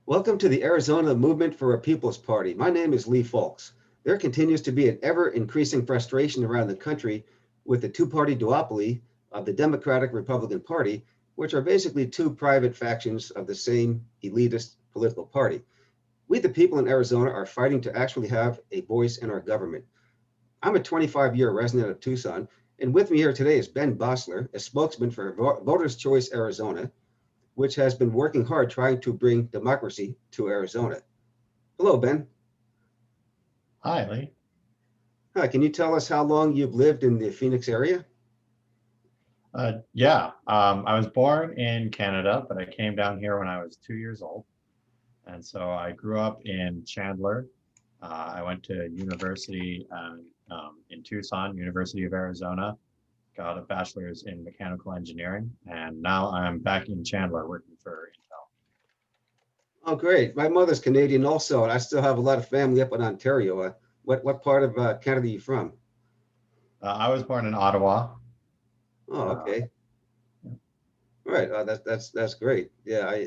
Welcome to the Arizona Movement for a People's Party. My name is Lee Folks. There continues to be an ever increasing frustration around the country with the two-party duopoly of the Democratic Republican Party, which are basically two private factions of the same elitist political party. We, the people in Arizona, are fighting to actually have a voice in our government. I'm a 25-year resident of Tucson, and with me here today is Ben Bossler, a spokesman for Voters Choice Arizona, which has been working hard trying to bring democracy to Arizona. Hello, Ben. Hi, Lee. Hi, can you tell us how long you've lived in the Phoenix area? I was born in Canada, but I came down here when I was 2 years old. And so I grew up in Chandler. I went to university in Tucson, University of Arizona, got a bachelor's in mechanical engineering, and now I'm back in Chandler working for Intel. Oh, great. My mother's Canadian also, and I still have a lot of family up in Ontario. What part of Canada are you from? I was born in Ottawa. Oh, Uh, okay. All right. That's great. Yeah,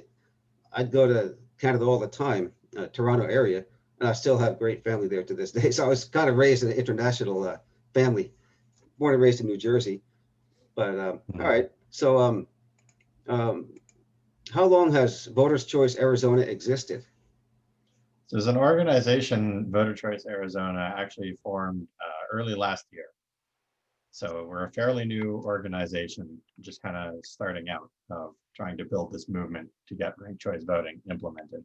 I'd go to Canada all the time, Toronto area, and I still have great family there to this day. So I was kind of raised in an international family, born and raised in New Jersey. But all right. So um, how long has Voters Choice Arizona existed? So there's an organization, Voter Choice Arizona, actually formed early last year. So we're a fairly new organization, just kind of starting out of trying to build this movement to get ranked choice voting implemented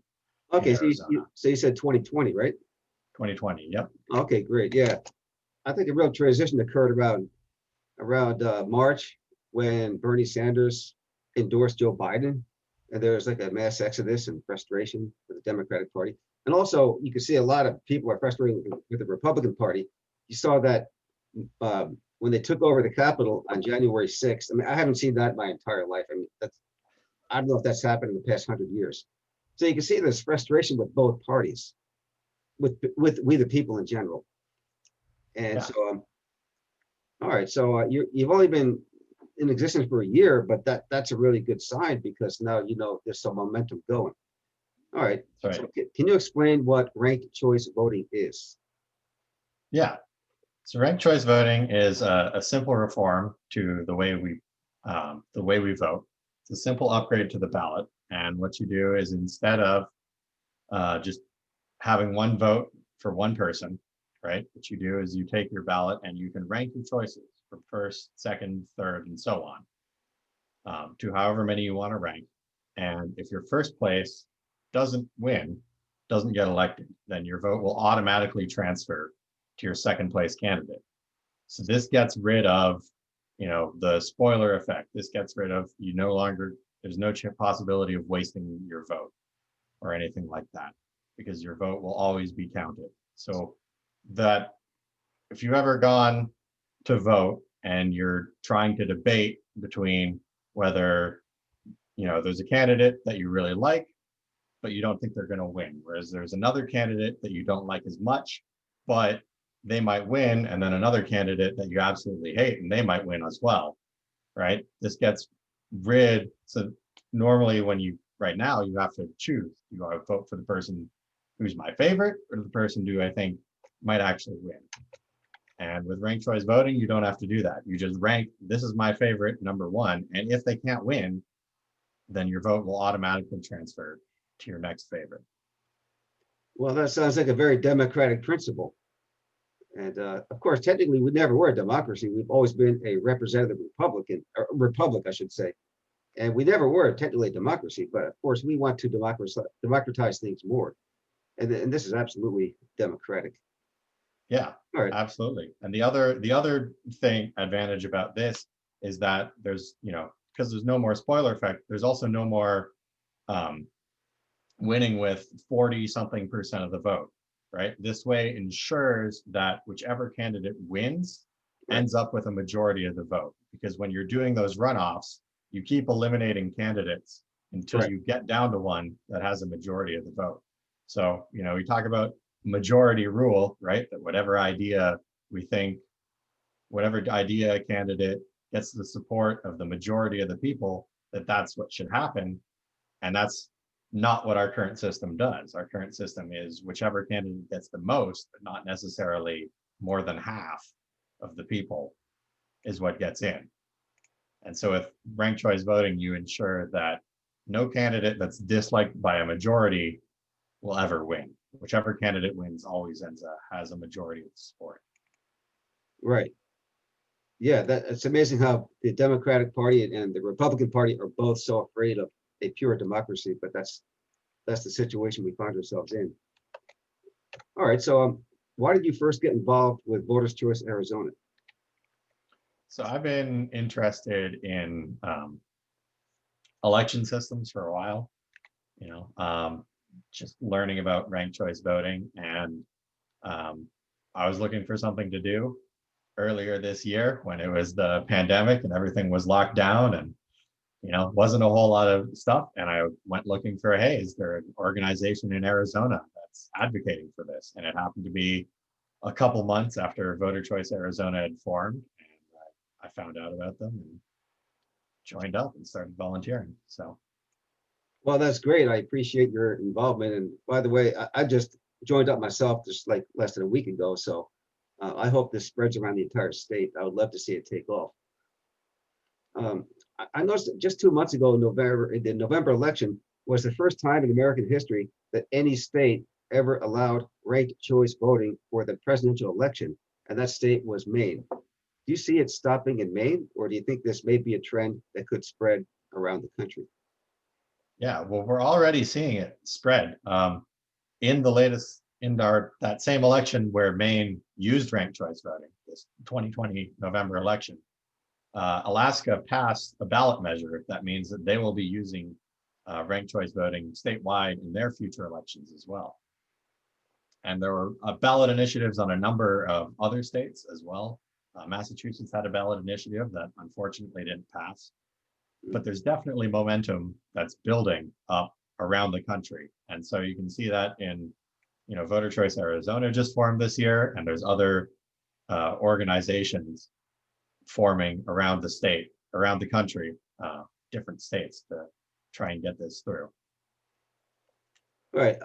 in Okay, so Arizona. so you said 2020, right? 2020, yep. Okay, great. Yeah, I think a real transition occurred around March when Bernie Sanders endorsed Joe Biden, and there was like a mass exodus and frustration for the Democratic Party. And also, you can see a lot of people are frustrated with the Republican Party. You saw that when they took over the Capitol on January 6th. I mean, I haven't seen that my entire life. I mean, I don't know if that's happened in the past 100 years. So you can see there's frustration with both parties, with we the people in general. And Yeah. so, all right, so you've only been in existence for a year, but that's a really good sign because now you know there's some momentum going. All right, That's so right. can you explain what ranked choice voting is? Yeah. So ranked choice voting is a simple reform to the way we vote. It's a simple upgrade to the ballot. And what you do is instead of just having one vote for one person, right? What you do is you take your ballot and you can rank your choices from first, second, third, and so on, to however many you want to rank. And if your first place doesn't win, doesn't get elected, then your vote will automatically transfer to your second place candidate. So this gets rid of, the spoiler effect. This gets rid of you no longer, there's no possibility of wasting your vote or anything like that because your vote will always be counted. So that if you've ever gone to vote and you're trying to debate between whether, there's a candidate that you really like, but you don't think they're going to win, whereas there's another candidate that you don't like as much, but they might win, and then another candidate that you absolutely hate and they might win as well, right? This gets rid. So normally when you right now you have to choose, do I vote for the person who's my favorite or the person who I think might actually win? And with ranked choice voting, you don't have to do that. You just rank, this is my favorite, number one, and if they can't win, then your vote will automatically transfer to your next favorite. Well, that sounds like a very democratic principle. And of course, technically, we never were a democracy. We've always been a representative Republican, or republic, I should say. And we never were technically a democracy, but of course, we want to democratize things more. And this is absolutely democratic. Yeah, All right. absolutely. And the other thing advantage about this is that there's, because there's no more spoiler effect, there's also no more um, winning with 40 something percent of the vote, right? This way ensures that whichever candidate wins Right. ends up with a majority of the vote. Because when you're doing those runoffs, you keep eliminating candidates until Correct. you get down to one that has a majority of the vote. So, we talk about majority rule, right? That we think, whatever idea candidate gets the support of the majority of the people, that's what should happen. And that's not what our current system does. Our current system is whichever candidate gets the most, but not necessarily more than half of the people is what gets in. And so with ranked choice voting, you ensure that no candidate that's disliked by a majority will ever win. Whichever candidate wins always has a majority of the support. Right. Yeah, it's amazing how the Democratic Party and the Republican Party are both so afraid of a pure democracy, but that's the situation we find ourselves in. All right, so why did you first get involved with Voters Choice Arizona? So I've been interested in election systems for a while, just learning about ranked choice voting. And I was looking for something to do earlier this year when it was the pandemic and everything was locked down and, wasn't a whole lot of stuff. And I went looking for, hey, is there an organization in Arizona that's advocating for this? And it happened to be a couple months after Voter Choice Arizona had formed. And I found out about them and joined up and started volunteering. So. Well, that's great. I appreciate your involvement. And by the way, I just joined up myself just like less than a week ago. So I hope this spreads around the entire state. I would love to see it take off. I noticed that just 2 months ago, the November election was the first time in American history that any state ever allowed ranked choice voting for the presidential election, and that state was Maine. Do you see it stopping in Maine, or do you think this may be a trend that could spread around the country? Yeah, well, we're already seeing it spread. In that same election where Maine used ranked choice voting, this 2020 November election, Alaska passed a ballot measure that means that they will be using ranked choice voting statewide in their future elections as well. And there were ballot initiatives on a number of other states as well. Massachusetts had a ballot initiative that unfortunately didn't pass. But there's definitely momentum that's building up around the country. And so you can see that in, Voter Choice Arizona just formed this year, and there's other organizations forming around the state, around the country, different states to try and get this through. All right.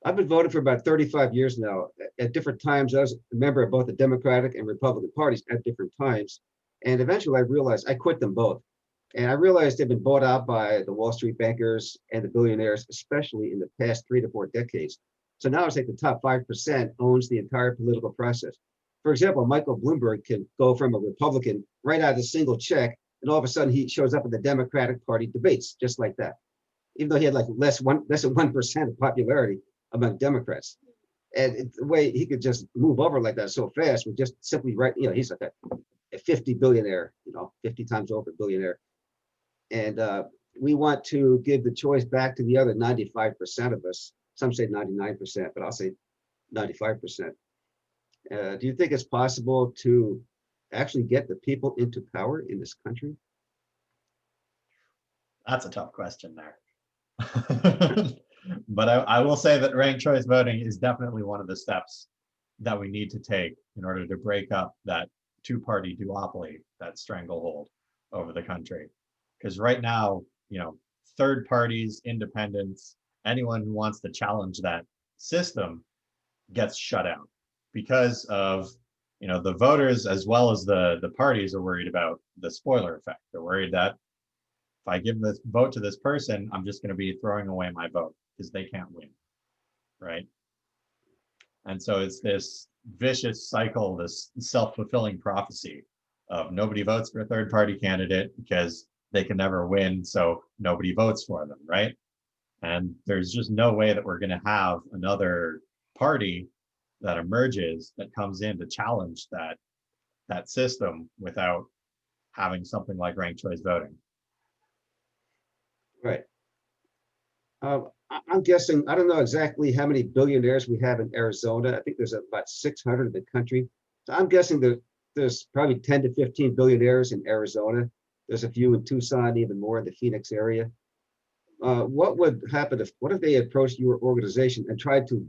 I've been voting for about 35 years now. At different times, I was a member of both the Democratic and Republican parties at different times. And eventually I realized I quit them both. And I realized they've been bought out by the Wall Street bankers and the billionaires, especially in the past 3 to 4 decades. So now it's like the top 5% owns the entire political process. For example, Michael Bloomberg can go from a Republican right out of a single check, and all of a sudden he shows up in the Democratic Party debates, just like that, even though he had like less than 1% of popularity among Democrats. And the way he could just move over like that so fast with just simply he's like a 50 billionaire, 50 times over billionaire. And we want to give the choice back to the other 95% of us. Some say 99%, but I'll say 95%. Do you think it's possible to actually get the people into power in this country? That's a tough question there. But I will say that ranked choice voting is definitely one of the steps that we need to take in order to break up that two-party duopoly, that stranglehold over the country. Because right now, third parties, independents, anyone who wants to challenge that system gets shut out because of, the voters as well as the parties are worried about the spoiler effect. They're worried that if I give this vote to this person, I'm just going to be throwing away my vote because they can't win, right? And so it's this vicious cycle, this self-fulfilling prophecy of nobody votes for a third-party candidate because they can never win, so nobody votes for them, right? And there's just no way that we're going to have another party that emerges that comes in to challenge that system without having something like ranked choice voting. Right. I'm guessing, I don't know exactly how many billionaires we have in Arizona. I think there's about 600 in the country. So I'm guessing that there's probably 10 to 15 billionaires in Arizona. There's a few in Tucson, even more in the Phoenix area. What would happen what if they approached your organization and tried to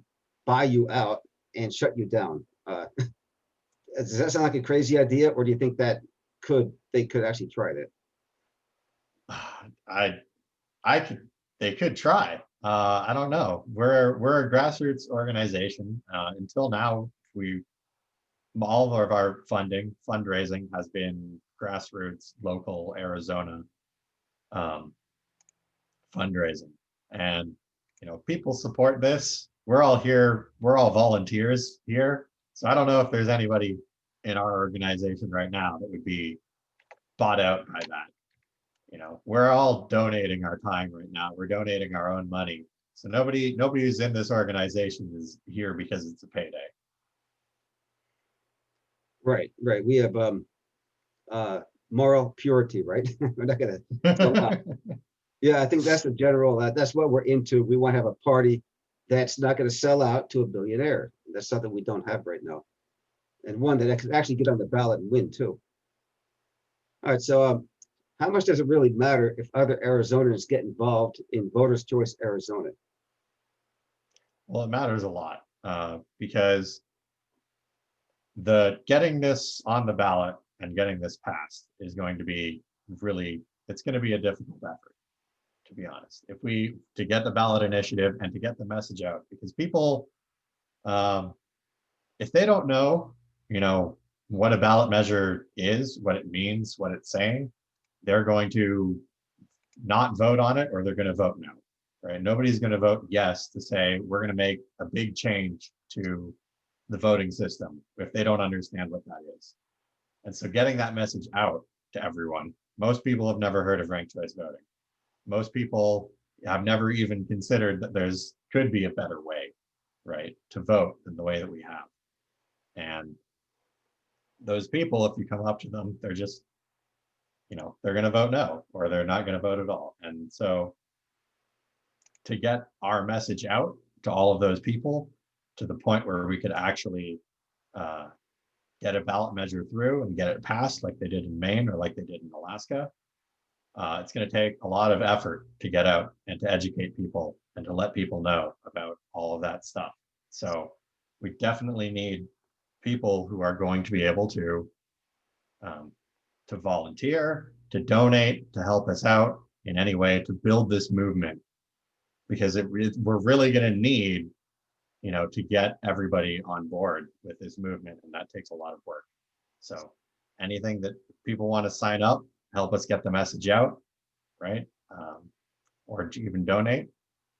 buy you out and shut you down? Does that sound like a crazy idea, or do you think that they could actually try that? I could they could try. I don't know. We're a grassroots organization. Until now, we all of our fundraising has been grassroots, local Arizona um, fundraising, and people support this. We're all here. We're all volunteers here, so I don't know if there's anybody in our organization right now that would be bought out by that. We're all donating our time right now. We're donating our own money. So nobody who's in this organization is here because it's a payday. Right, right. We have moral purity, right? We're not gonna sell out. Yeah, I think that's the general, that's what we're into. We want to have a party that's not going to sell out to a billionaire. That's something we don't have right now. And one that can actually get on the ballot and win too. All right, so how much does it really matter if other Arizonans get involved in Voters' Choice Arizona? Well, it matters a lot because the getting this on the ballot and getting this passed is going to be it's going to be a difficult effort, to be honest. To get the ballot initiative and to get the message out, because people, if they don't know, what a ballot measure is, what it means, what it's saying, they're going to not vote on it, or they're going to vote no, right? Nobody's going to vote yes to say we're going to make a big change to the voting system if they don't understand what that is. And so getting that message out to everyone, most people have never heard of ranked choice voting. Most people have never even considered that could be a better way, right, to vote than the way that we have. And those people, if you come up to them, they're just, they're going to vote no, or they're not going to vote at all. And so to get our message out to all of those people to the point where we could actually get a ballot measure through and get it passed like they did in Maine or like they did in Alaska, it's going to take a lot of effort to get out and to educate people and to let people know about all of that stuff. So we definitely need people who are going to be able to volunteer, to donate, to help us out in any way to build this movement, because we're really going to need, to get everybody on board with this movement, and that takes a lot of work. So anything that people want to sign up, help us get the message out, right? Or to even donate.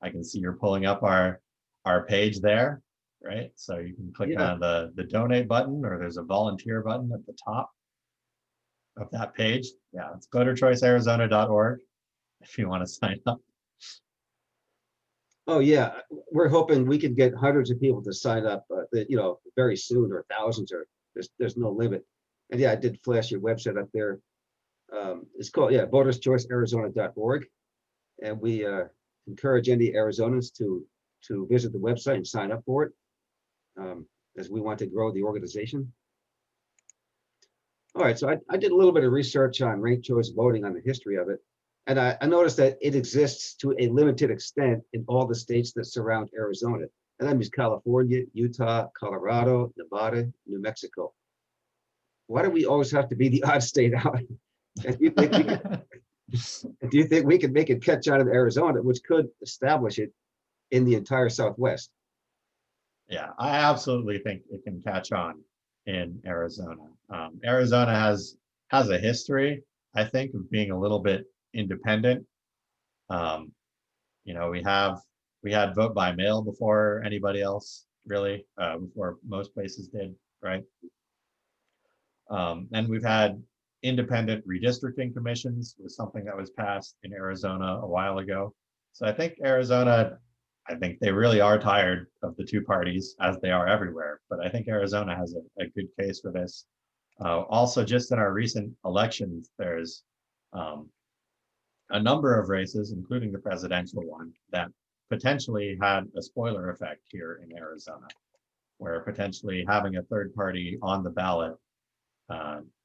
I can see you're pulling up our page there, right? So you can click on the donate button, or there's a volunteer button at the top of that page. Yeah, it's voterchoicearizona.org if you want to sign up. Oh yeah, we're hoping we can get hundreds of people to sign up, very soon, or thousands, or there's no limit. And yeah, I did flash your website up there. It's called voterschoicearizona.org, and we encourage any Arizonans to visit the website and sign up for it, as we want to grow the organization. All right, so I did a little bit of research on ranked choice voting, on the history of it, and I noticed that it exists to a limited extent in all the states that surround Arizona. And that means California, Utah, Colorado, Nevada, New Mexico. Why do we always have to be the odd state out? Do you think we could make it catch on in Arizona, which could establish it in the entire Southwest? Yeah, I absolutely think it can catch on in Arizona. Arizona has a history, I think, of being a little bit independent. We had vote by mail before anybody else, really, before most places did, right? And we've had independent redistricting commissions, was something that was passed in Arizona a while ago. So I think they really are tired of the two parties, as they are everywhere. But I think Arizona has a good case for this. Also, just in our recent elections, there's a number of races, including the presidential one, that potentially had a spoiler effect here in Arizona, where potentially having a third party on the ballot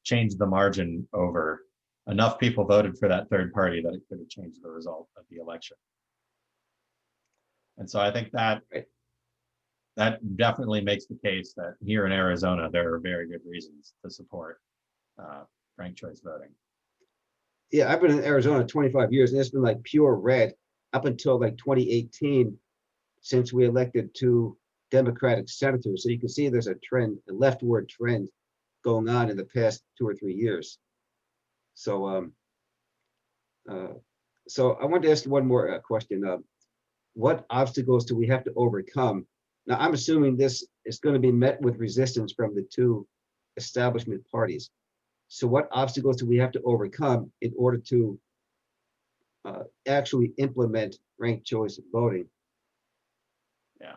changed the margin over. Enough people voted for that third party that it could have changed the result of the election. And so I think that definitely makes the case that here in Arizona, there are very good reasons to support ranked choice voting. Yeah, I've been in Arizona 25 years, and it's been like pure red up until like 2018, since we elected two Democratic senators. So you can see there's a trend, a leftward trend going on in the past 2 or 3 years. So, uh, so I want to ask you one more question. What obstacles do we have to overcome? Now, I'm assuming this is going to be met with resistance from the two establishment parties. So what obstacles do we have to overcome in order to actually implement ranked choice voting? Yeah.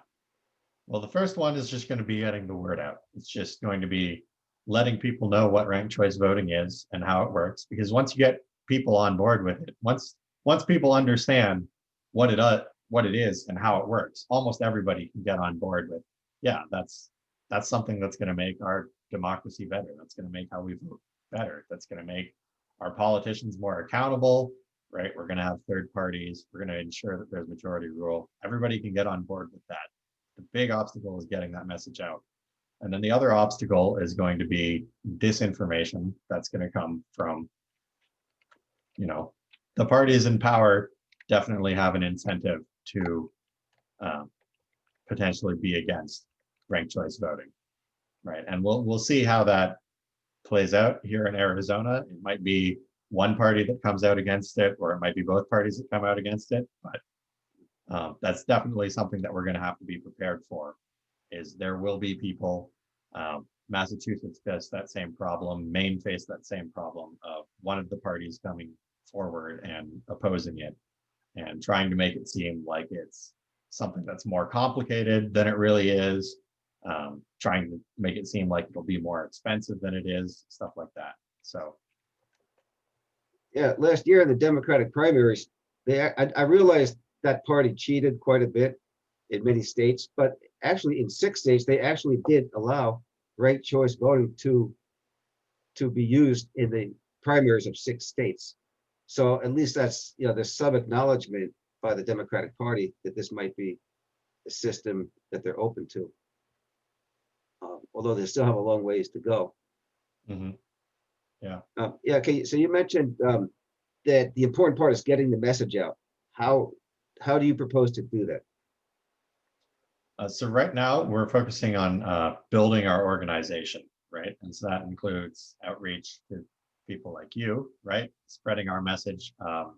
Well, the first one is just going to be getting the word out. It's just going to be letting people know what ranked choice voting is and how it works. Because once you get people on board with it, once people understand what it is and how it works, almost everybody can get on board with, yeah, that's something that's going to make our democracy better. That's going to make how we vote better. That's going to make our politicians more accountable, right? We're going to have third parties. We're going to ensure that there's majority rule. Everybody can get on board with that. The big obstacle is getting that message out. And then the other obstacle is going to be disinformation that's going to come from, the parties in power definitely have an incentive to potentially be against ranked choice voting, right? And we'll see how that plays out here in Arizona. It might be one party that comes out against it, or it might be both parties that come out against it. But that's definitely something that we're going to have to be prepared for. Is there will be people. Massachusetts faced that same problem. Maine faced that same problem of one of the parties coming forward and opposing it and trying to make it seem like it's something that's more complicated than it really is, trying to make it seem like it'll be more expensive than it is, stuff like that. So Yeah, last year in the Democratic primaries, I realized that party cheated quite a bit in many states, but actually in 6 states, they actually did allow ranked choice voting to be used in the primaries of 6 states. So at least that's, there's some acknowledgement by the Democratic Party that this might be a system that they're open to, although they still have a long ways to go. mhm, yeah. Yeah, okay, so you mentioned that the important part is getting the message out. How do you propose to do that? So right now we're focusing on building our organization, right? And so that includes outreach to people like you, right? Spreading our message.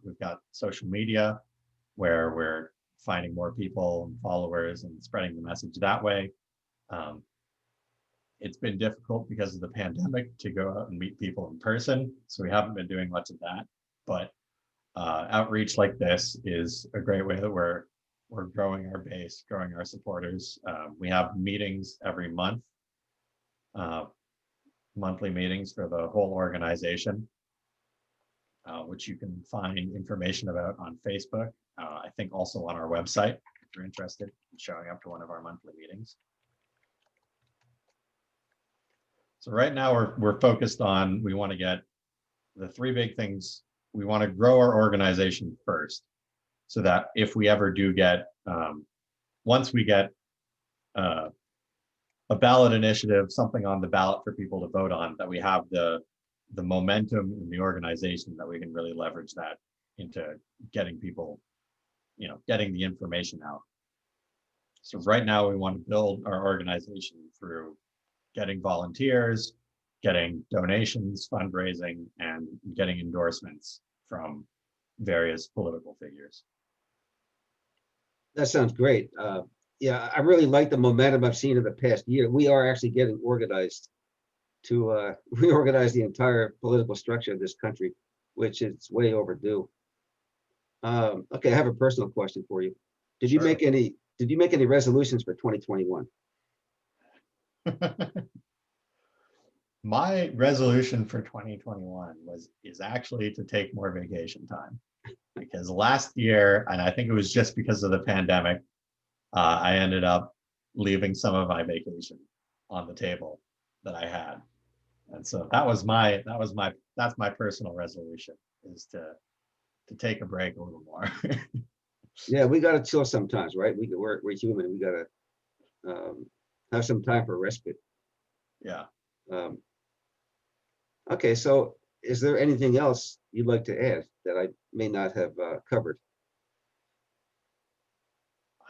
We've got social media where we're finding more people and followers and spreading the message that way. It's been difficult because of the pandemic to go out and meet people in person. So we haven't been doing much of that, but outreach like this is a great way that we're growing our base, growing our supporters. We have meetings every month, monthly meetings for the whole organization, which you can find information about on Facebook. I think also on our website if you're interested in showing up to one of our monthly meetings. So right now we're focused on, we want to get the 3 big things. We want to grow our organization first, so that if we ever do get, once we get a ballot initiative, something on the ballot for people to vote on, that we have the momentum in the organization that we can really leverage that into getting people, getting the information out. So right now we want to build our organization through getting volunteers, getting donations, fundraising, and getting endorsements from various political figures. That sounds great. Yeah, I really like the momentum I've seen in the past year. We are actually getting organized to reorganize the entire political structure of this country, which is way overdue. Okay, I have a personal question for you. Did you Sure. make any resolutions for 2021? My resolution for 2021 is actually to take more vacation time, because last year, and I think it was just because of the pandemic, I ended up leaving some of my vacation on the table that I had. And so that's my personal resolution, is to take a break a little more. Yeah, we got to chill sometimes, right? We're human. We got to have some time for respite. Yeah. Um, okay, so is there anything else you'd like to add that I may not have covered?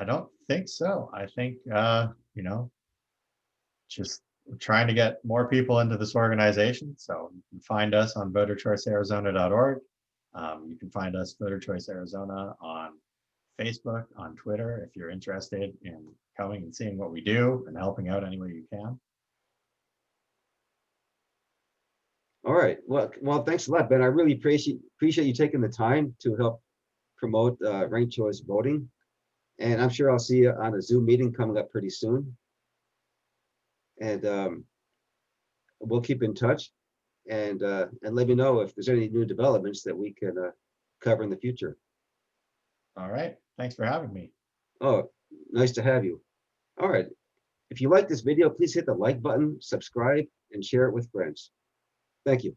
I don't think so. I think, you know, just trying to get more people into this organization. So you can find us on voterchoicearizona.org. You can find us Voter Choice Arizona on Facebook, on Twitter, if you're interested in coming and seeing what we do and helping out any way you can. All right. Well, thanks a lot, Ben. I really appreciate you taking the time to help promote ranked choice voting. And I'm sure I'll see you on a Zoom meeting coming up pretty soon. And we'll keep in touch and let me know if there's any new developments that we can cover in the future. All right. Thanks for having me. Oh, nice to have you. All right. If you like this video, please hit the like button, subscribe, and share it with friends. Thank you.